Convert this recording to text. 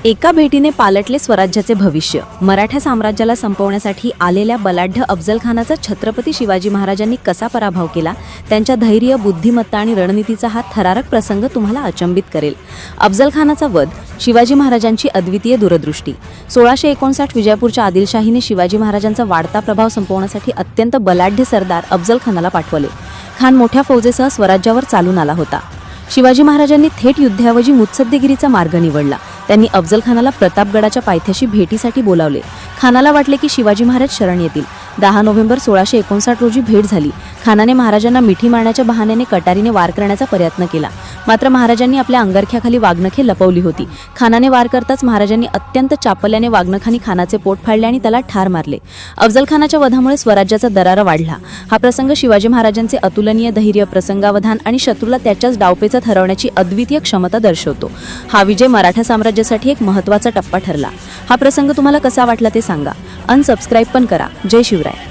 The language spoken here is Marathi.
एका भेटीने पालटले स्वराज्याचे भविष्य। मराठा साम्राज्याला संपवण्यासाठी आलेल्या बलाढ्य अफजल खानाचा छत्रपती शिवाजी महाराजांनी कसा पराभव केला, त्यांच्या धैर्य, बुद्धिमत्ता आणि रणनीतीचा हा थरारक प्रसंग तुम्हाला अचंबित करेल। अफजल खानाचा वध, शिवाजी महाराजांची अद्वितीय दूरदृष्टी। 1659 विजयपूरच्या आदिलशाहीने शिवाजी महाराजांचा वाढता प्रभाव संपवण्यासाठी अत्यंत बलाढ्य सरदार अफजल खानाला पाठवले। खान मोठ्या फौजेसह स्वराज्यावर चालून आला होता। शिवाजी महाराजांनी थेट युद्धाऐवजी मुत्सद्देगिरीचा मार्ग निवडला। त्यांनी अफजल खानाला प्रतापगडाच्या पायथ्याशी भेटीसाठी बोलावले। खानाला वाटले की शिवाजी महाराज शरण येतील। 10 नोव्हेंबर 1659 रोजी भेट झाली। खानाने महाराजांना मिठी मारण्याच्या बहाण्याने कटारीने वार करण्याचा प्रयत्न केला, मात्र महाराजांनी आपल्या अंगरख्याखाली वाघनखे लपवली होती। खानाने वार करताच महाराजांनी अत्यंत चापल्याने वाघनखांनी खानाचे पोट फाडले आणि त्याला ठार मारले। अफजल खानाच्या वधामुळे स्वराज्याचा दरारा वाढला। हा प्रसंग शिवाजी महाराजांचे अतुलनीय धैर्य, प्रसंगावधान आणि शत्रूला त्याच्याच डावपेचात हरवण्याची अद्वितीय क्षमता दर्शवतो। हा विजय मराठा साम्राज्यासाठी एक महत्त्वाचा टप्पा ठरला। हा प्रसंग तुम्हाला कसा वाटला ते सांगा। अनसबस्क्राईब पण करा। जय शिवराय।